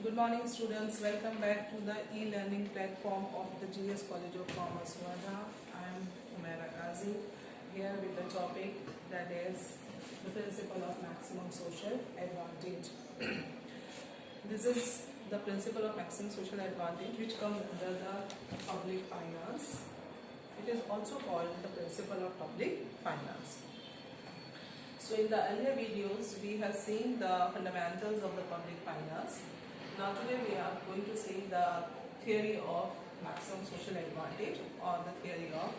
Good morning students, welcome back to the e-learning platform of the GS College of Commerce, Noida. I am Umaira Qazi here with the topic that is the principle of maximum social advantage. This is the principle of maximum social advantage which comes under the public finance. It is also called the principle of public finance. So in the earlier videos we have seen the fundamentals of the public finance. Now today we are going to see the theory of maximum social advantage or the theory of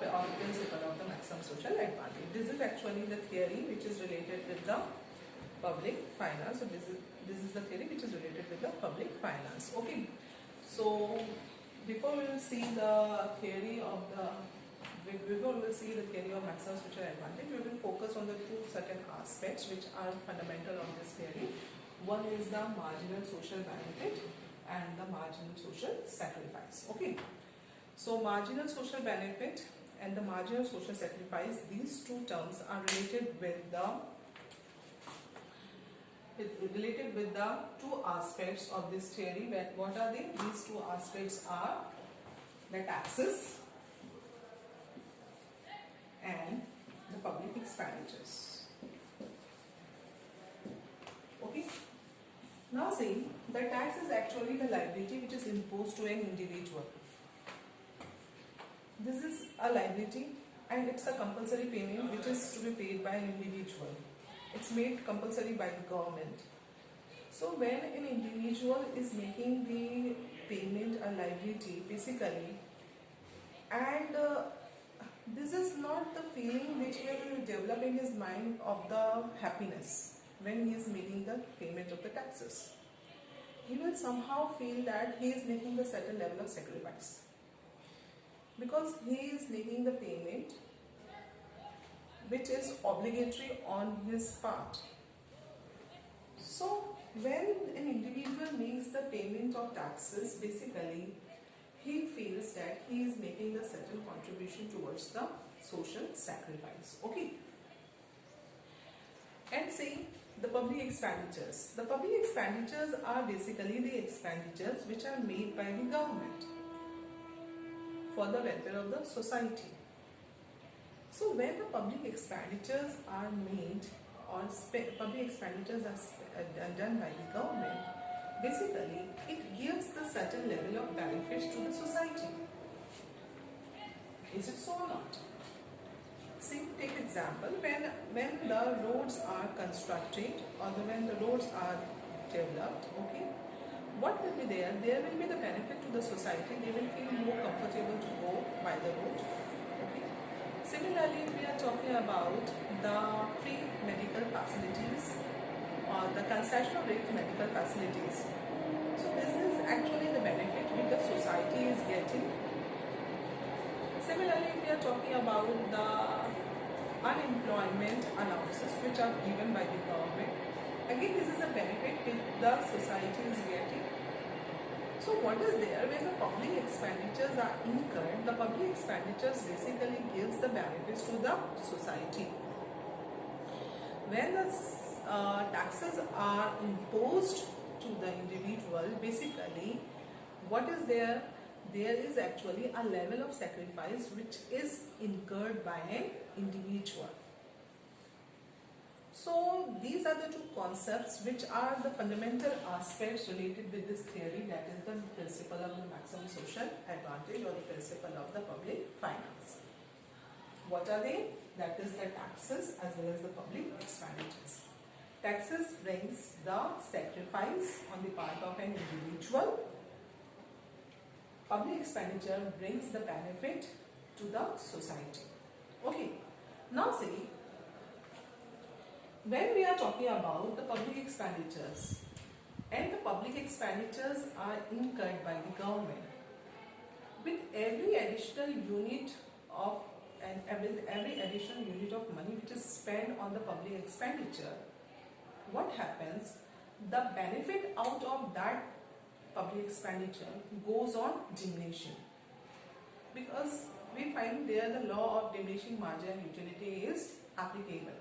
or the principle of the maximum social advantage. This is actually the theory which is related with the public finance. So this is the theory which is related with the public finance. Okay. So before we will see the theory of maximum social advantage, we will focus on the two certain aspects which are fundamental of this theory. One is the marginal social benefit and the marginal social sacrifice. Okay. So marginal social benefit and the marginal social sacrifice, these two terms are related with the two aspects of this theory. What are they? These two aspects are the taxes and the public expenditures. Okay. Now see, the tax is actually the liability which is imposed to an individual. This is a liability and it's a compulsory payment which is to be paid by an individual. It's made compulsory by the government. So when an individual is making the payment a liability basically, and this is not the feeling which will develop in his mind of the happiness when he is making the payment of the taxes. He will somehow feel that he is making a certain level of sacrifice because he is making the payment which is obligatory on his part. So when an individual makes the payment of taxes, basically he feels that he is making a certain contribution towards the social sacrifice. Okay. And see, the public expenditures. The public expenditures are basically the expenditures which are made by the government for the welfare of the society. So when the public expenditures are made or public expenditures are done by the government, basically it gives the certain level of benefits to the society. Is it so or not? See, take example, when the roads are constructed or when the roads are developed, okay, what will be there? There will be the benefit to the society. They will feel more comfortable to go by the road. Okay. Similarly, we are talking about the free medical facilities or the concessional rate medical facilities. So this is actually the benefit which the society is getting. Similarly, we are talking about the unemployment allowances which are given by the government. Again, this is a benefit which the society is getting. So what is there when the public expenditures are incurred? The public expenditures basically gives the benefits to the society. When the taxes are imposed to the individual, basically what is there? There is actually a level of sacrifice which is incurred by an individual. So these are the two concepts which are the fundamental aspects related with this theory, that is the principle of the maximum social advantage or the principle of the public finance. What are they? That is the taxes as well as the public expenditures. Taxes brings the sacrifice on the part of an individual. Public expenditure brings the benefit to the society. Okay. Now see, when we are talking about the public expenditures and the public expenditures are incurred by the government, with every additional unit of every additional unit of money which is spent on the public expenditure, what happens? The benefit out of that public expenditure goes on diminishing, because we find there the law of diminishing marginal utility is applicable,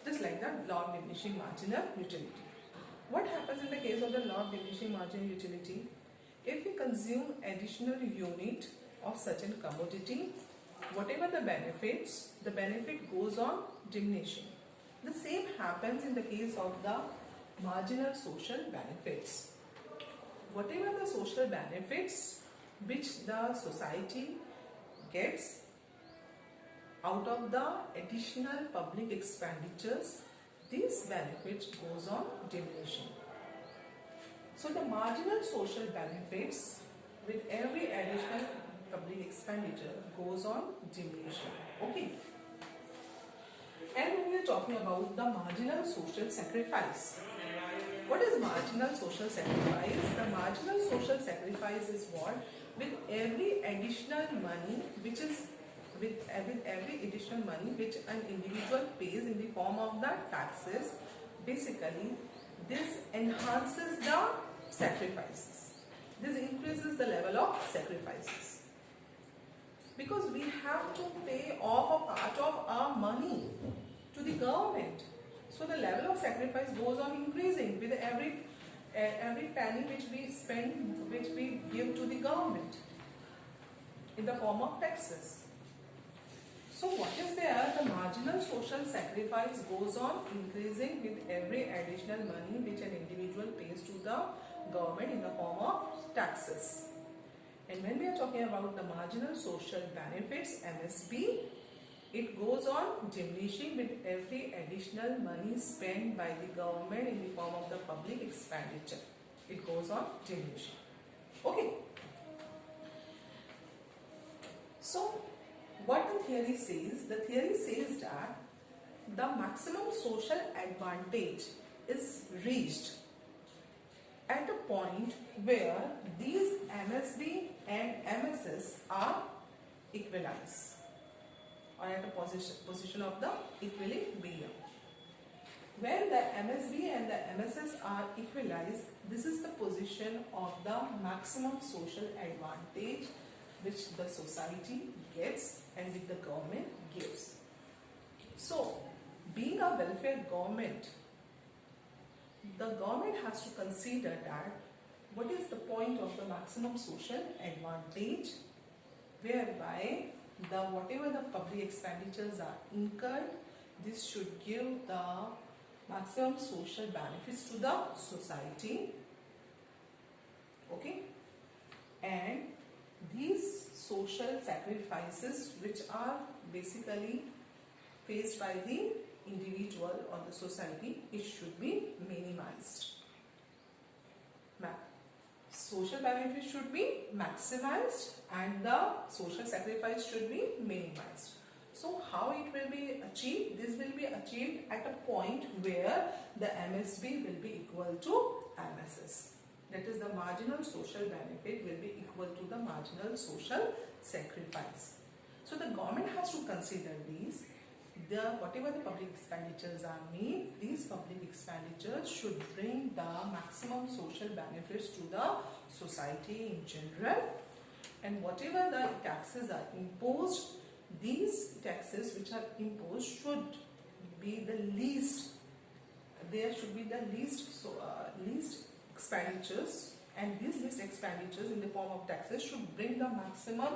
just like the law of diminishing marginal utility. What happens in the case of the law of diminishing marginal utility? If we consume additional unit of such a commodity, whatever the benefit goes on diminishing. The same happens in the case of the marginal social benefits. Whatever the social benefits which the society gets out of the additional public expenditures, these benefits goes on diminishing. So the marginal social benefits with every additional public expenditure goes on diminishing. Okay. And when we are talking about the marginal social sacrifice, what is marginal social sacrifice? The marginal social sacrifice is what? With every additional money which is with every additional money which an individual pays in the form of the taxes, basically this enhances the sacrifices. This increases the level of sacrifices. Because we have to pay off a part of our money to the government. So the level of sacrifice goes on increasing with every penny which we spend, which we give to the government in the form of taxes. So what is there? The marginal social sacrifice goes on increasing with every additional money which an individual pays to the government in the form of taxes. And when we are talking about the marginal social benefits, MSB, it goes on diminishing with every additional money spent by the government in the form of the public expenditure. It goes on diminishing. Okay. So, what the theory says? The theory says that the maximum social advantage is reached at a point where these MSB and MSS are equalized, or at a position of the equilibrium. When the MSB and the MSS are equalized, this is the position of the maximum social advantage which the society gets and which the government gives. So, being a welfare government, the government has to consider that what is the point of the maximum social advantage, whereby whatever the public expenditures are incurred, this should give the maximum social benefits to the society. Okay, and these social sacrifices which are basically faced by the individual or the society, it should be minimized. Social benefits should be maximized and the social sacrifice should be minimized. So how it will be achieved? This will be achieved at a point where the MSB will be equal to MSS. That is, the marginal social benefit will be equal to the marginal social sacrifice. So the government has to consider these. Whatever the public expenditures are made, these public expenditures should bring the maximum social benefits to the society in general, and whatever the taxes are imposed, these taxes which are imposed should be the least. There should be the least expenditures, and these least expenditures in the form of taxes should bring the maximum.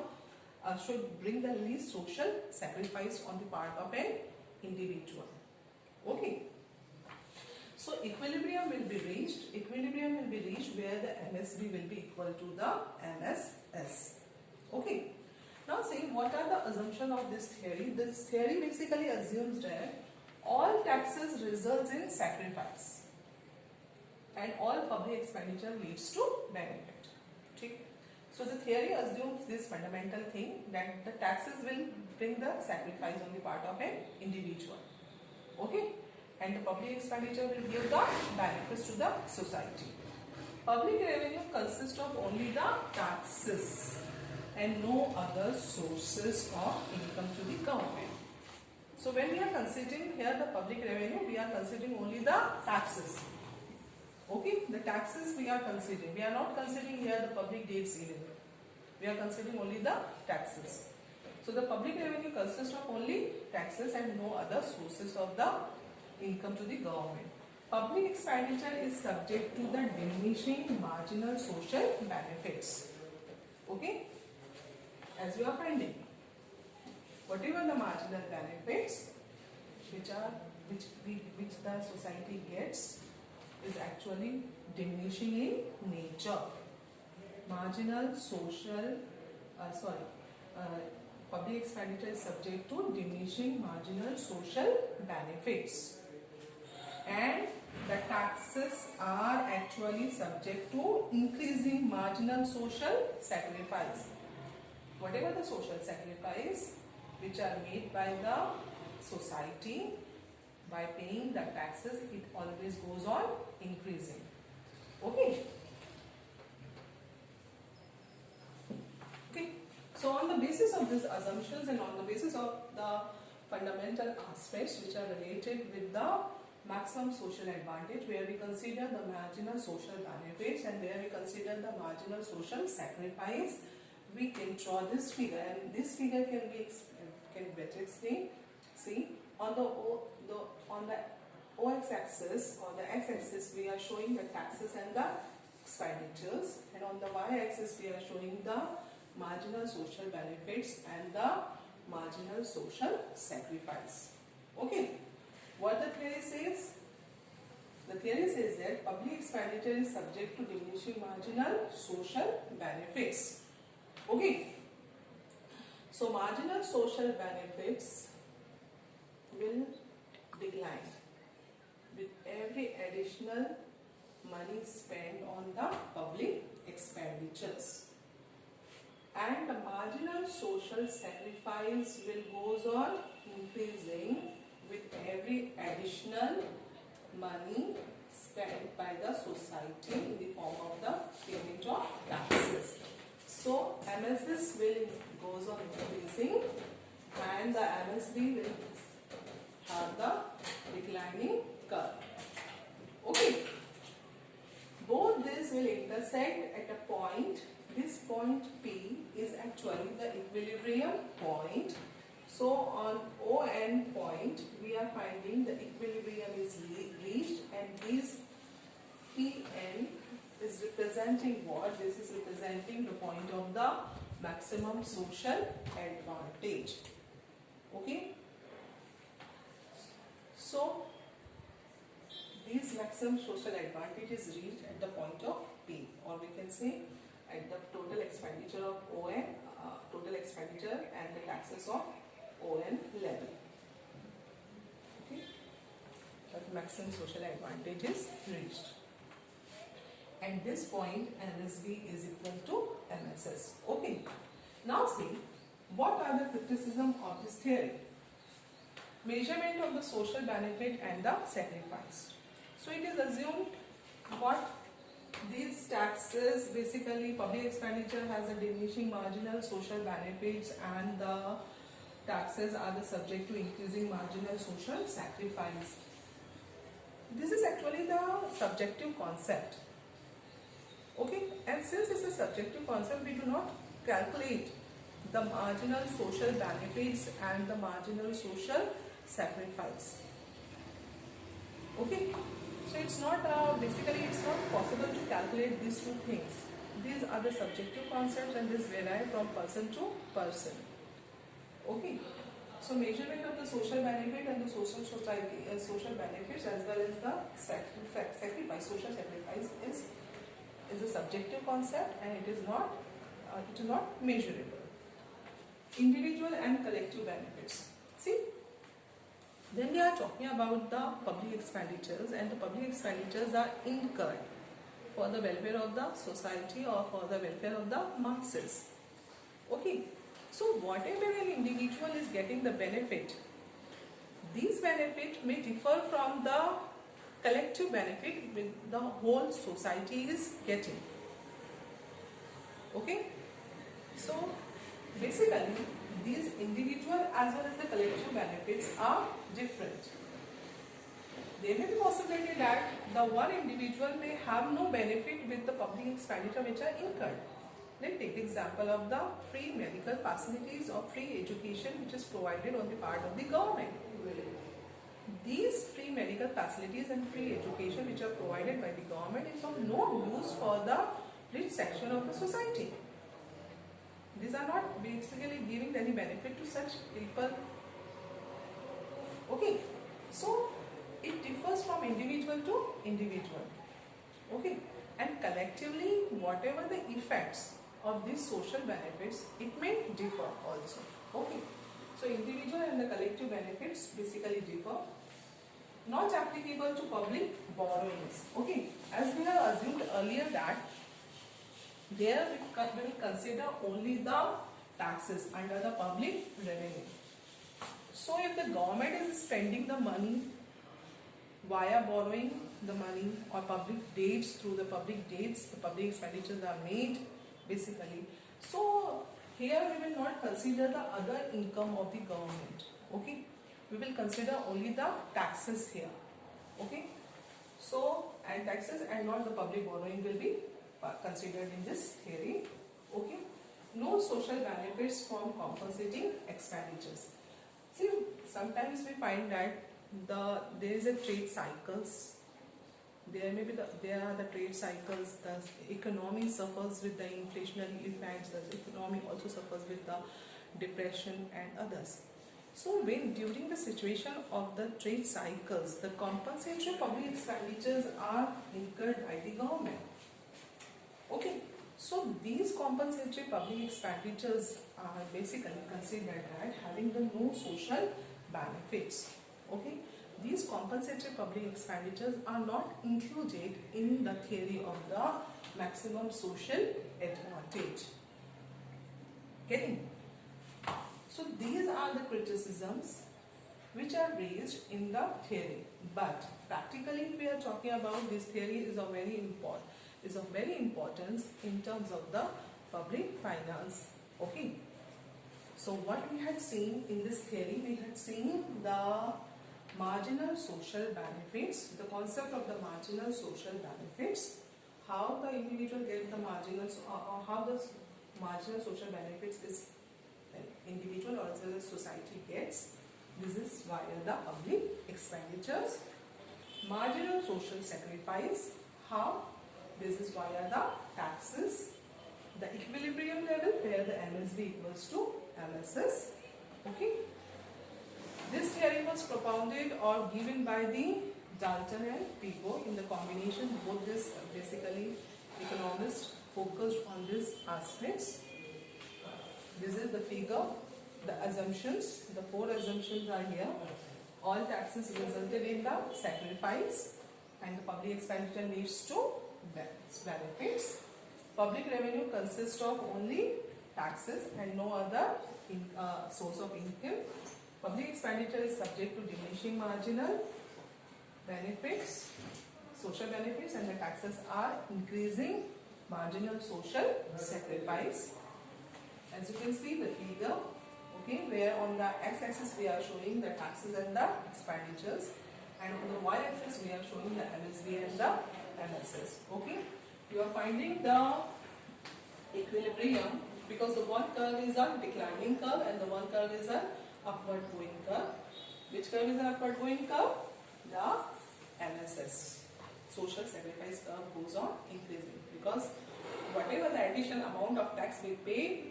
Should bring the least social sacrifice on the part of an individual. Okay. So equilibrium will be reached. Equilibrium will be reached where the MSB will be equal to the MSS. Okay. Now see, what are the assumptions of this theory? This theory basically assumes that all taxes results in sacrifice and all public expenditure leads to benefit. Okay. So the theory assumes this fundamental thing, that the taxes will bring the sacrifice on the part of an individual. Okay? And the public expenditure will give the benefits to the society. Public revenue consists of only the taxes and no other sources of income to the government. So when we are considering here the public revenue, we are considering only the taxes. Okay, the taxes we are considering. We are not considering here the public debts even. We are considering only the taxes. So the public revenue consists of only taxes and no other sources of the income to the government. Public expenditure is subject to the diminishing marginal social benefits. Okay, as you are finding, whatever the marginal benefits which the society gets is actually diminishing in nature. Marginal social, public expenditure is subject to diminishing marginal social benefits, and the taxes are actually subject to increasing marginal social sacrifice. Whatever the social sacrifice which are made by the society by paying the taxes, it always goes on increasing. Okay. Okay. So on the basis of these assumptions and on the basis of the fundamental aspects which are related with the maximum social advantage, where we consider the marginal social benefits and where we consider the marginal social sacrifice, we can draw this figure, and this figure can better explain. See, on the x-axis or the x-axis we are showing the taxes and the expenditures, and on the y-axis we are showing the marginal social benefits and the marginal social sacrifice. Okay. What the theory says? The theory says that public expenditure is subject to diminishing marginal social benefits. Okay. So marginal social benefits will decline with every additional money spent on the public expenditures, and the marginal social sacrifice will goes on increasing with every additional money spent by the society in the form of the payment of taxes. So MSS will goes on increasing and the MSB will have the declining curve. Okay. Both these will intersect at a point. This point P is actually the equilibrium point. So on ON point, we are finding the equilibrium is reached, and this PN is representing what? This is representing the point of the maximum social advantage. Okay. So this maximum social advantage is reached at the point of P, or we can say at the total expenditure of ON, total expenditure and the taxes of ON level. Okay. But maximum social advantage is reached. At this point, MSB is equal to MSS. Okay. Now see, what are the criticism of this theory? Measurement of the social benefit and the sacrifice. So it is assumed what these taxes, basically public expenditure has a diminishing marginal social benefits, and the taxes are the subject to increasing marginal social sacrifice. This is actually the subjective concept. Okay, and since it's a subjective concept, we do not calculate the marginal social benefits and the marginal social sacrifice. Okay, so it's not basically it's not possible to calculate these two things. These are the subjective concepts and this vary from person to person. Okay, so measurement of the social benefit and the social benefits as well as the sacrifice, social sacrifice is a subjective concept, and it is not measurable. Individual and collective benefits. See, then we are talking about the public expenditures, and the public expenditures are incurred for the welfare of the society or for the welfare of the masses. Okay, so whatever an individual is getting the benefit, these benefits may differ from the collective benefit which the whole society is getting. Okay, so basically these individual as well as the collective benefits are different. There may be possibility that the one individual may have no benefit with the public expenditure which are incurred. Let's take the example of the free medical facilities or free education which is provided on the part of the government. these free medical facilities and free education which are provided by the government is of no use for the rich section of the society. These are not basically giving any benefit to such people. Okay, so it differs from individual to individual. Okay, and collectively whatever the effects of these social benefits, it may differ also. Okay, so individual and the collective benefits basically differ. Not applicable to public borrowings. Okay, as we have assumed earlier that there we will consider only the taxes under the public revenue. So if the government is spending the money via borrowing the money or public debts, through the public debts, the public expenditures are made basically. So here we will not consider the other income of the government. Okay, we will consider only the taxes here. Okay, so and taxes and not the public borrowing will be considered in this theory. Okay, no social benefits from compensating expenditures. See, sometimes we find that there is a trade cycles. There are the trade cycles. The economy suffers with the inflationary effects. The economy also suffers with the depression and others. So when during the situation of the trade cycles, the compensatory public expenditures are incurred by the government. Okay, so these compensatory public expenditures are basically considered as having the no social benefits. Okay, these compensatory public expenditures are not included in the theory of the maximum social advantage. Getting? So these are the criticisms which are raised in the theory. But practically, if we are talking about this theory, is of very importance in terms of the public finance. Okay. So what we had seen in this theory, we had seen the marginal social benefits, the concept of the marginal social benefits, how the individual gets the marginal, or how the marginal social benefits is individual or as well as society gets. This is via the public expenditures. Marginal social sacrifice, how? This is via the taxes. The equilibrium level where the MSB equals to MSS. Okay. This theory was propounded or given by the Dalton and Pigou in the combination. Both this basically economists focused on these aspects. This is the figure, the assumptions, the 4 assumptions are here. All taxes resulted in the sacrifice and the public expenditure leads to benefits. Public revenue consists of only taxes and no other source of income. Public expenditure is subject to diminishing marginal benefits, social benefits, and the taxes are increasing marginal social sacrifice. As you can see the figure, okay, where on the x-axis we are showing the taxes and the expenditures, and on the y-axis we are showing the MSB and the MSS. Okay, you are finding the equilibrium because the one curve is a declining curve and the one curve is an upward going curve. Which curve is an upward going curve? The MSS, social sacrifice curve, goes on increasing because whatever the additional amount of tax we pay,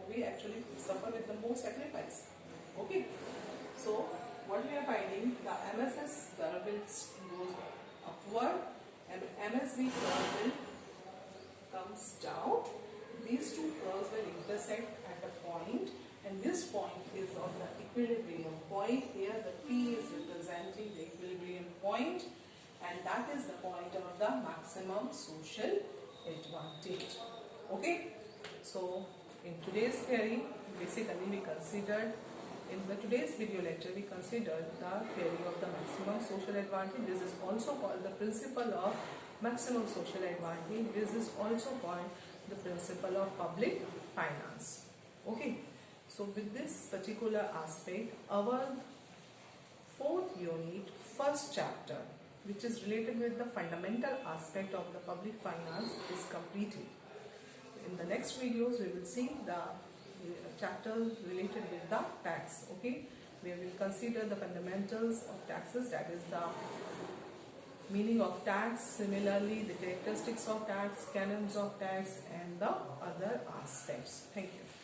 we actually suffer with the more sacrifice. Okay, so what we are finding, the MSS curve goes upward and MSB curve comes down. These two curves will intersect at a point, and this point is on the equilibrium point. Here the P is representing the equilibrium point, and that is the point of the maximum social advantage. Okay, so in today's theory, basically we considered, in the today's video lecture, we considered the theory of the maximum social advantage. This is also called the principle of maximum social advantage. This is also called the principle of public finance. Okay, so with this particular aspect, our 4th unit, 1st chapter, which is related with the fundamental aspect of the public finance, is completed. In the next videos, we will see the chapter related with the tax. Okay, where we consider the fundamentals of taxes, that is the meaning of tax, similarly the characteristics of tax, canons of tax, and the other aspects. Thank you.